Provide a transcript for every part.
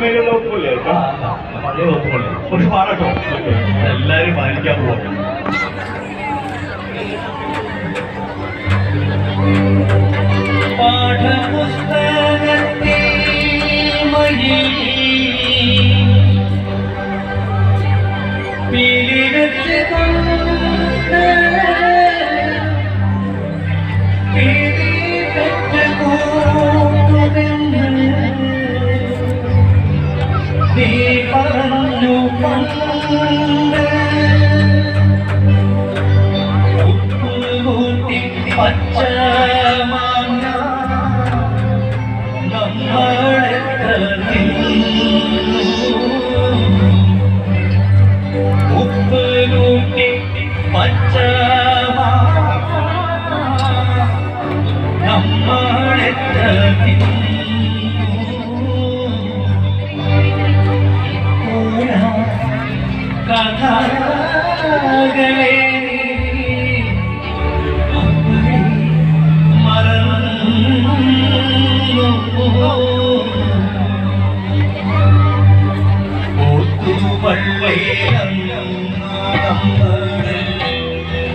മേലുള്ള വകുപ്പല്ലേ? പഴയ വകുപ്പല്ലേ? കുറച്ച് പാടട്ടോ, എല്ലാരും പാലിക്കാൻ പോവാം. പാഠപുസ്തകത്തിൽ മയിൽ പീലിവെച്ച് നീ പറഞ്ഞു പണ്ട് പച്ച ഉപ്പൂട്ടി പച്ച നമ്മളെത്ര കഥകളെ മറന്നു ഓത്തുവള്ളേലം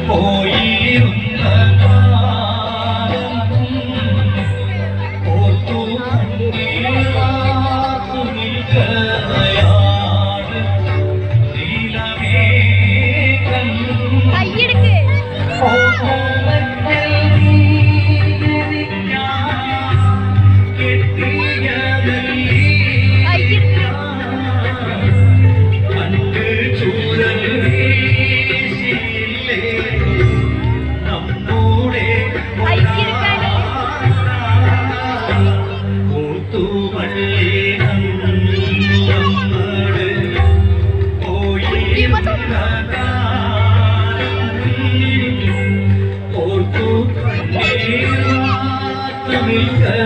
പോയിരുന്ന കാലം ഓർത്തു കണ്ണീരാത്തു നിൽക്കയാട് നീലമേഘം ഓഹളത്തിൽ കെട്ടിയതല്ലീ കണ്ട് ചൂരൽ വീശിയില്ലേ നമ്മുടെ ഓത്തുവള്ളി നമ്മള് പോയിരുന്ന ഓർത്തു കണ്ണീരാത്തു നിൽക്കയാട്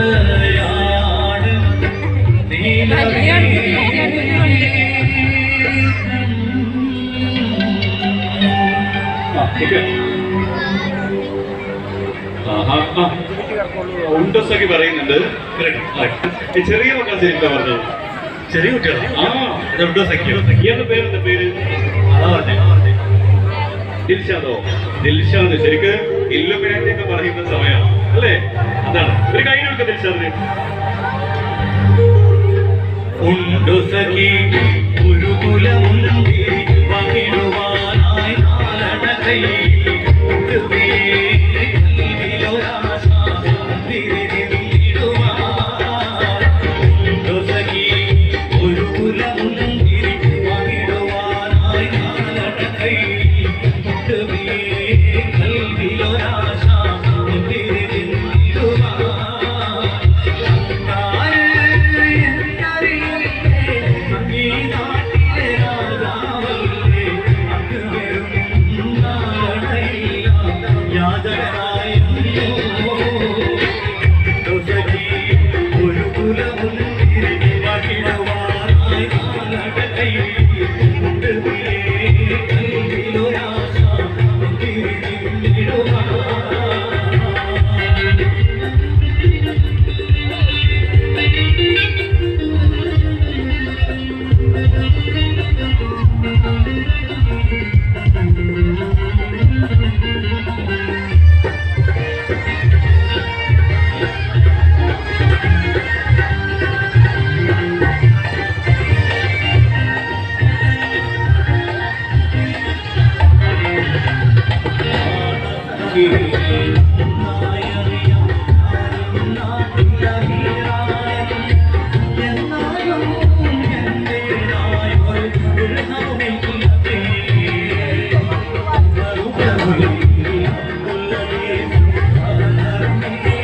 ഉണ്ടൊക്കെ പറയുന്നുണ്ട്. ചെറിയ മക്കൾ ശരിക്കും പറഞ്ഞത് ചെറിയ കുട്ടികളാണ്. ഇയാളുടെ പേരെന്താ പേര്? ദിൽഷാദോ? ദിൽഷാദ് ശരിക്ക് ഇല്ലുമിനാറ്റിയൊക്കെ പറയുന്ന സമയമാണ് അല്ലേ? അതാണ്. ഒരു കൈ കൊടുക്ക ദിൽഷാദിന്. ഉണ്ടു സഖി ഒരു കുലമുണ്ടി പകിടുവാനായി നാലടകൈ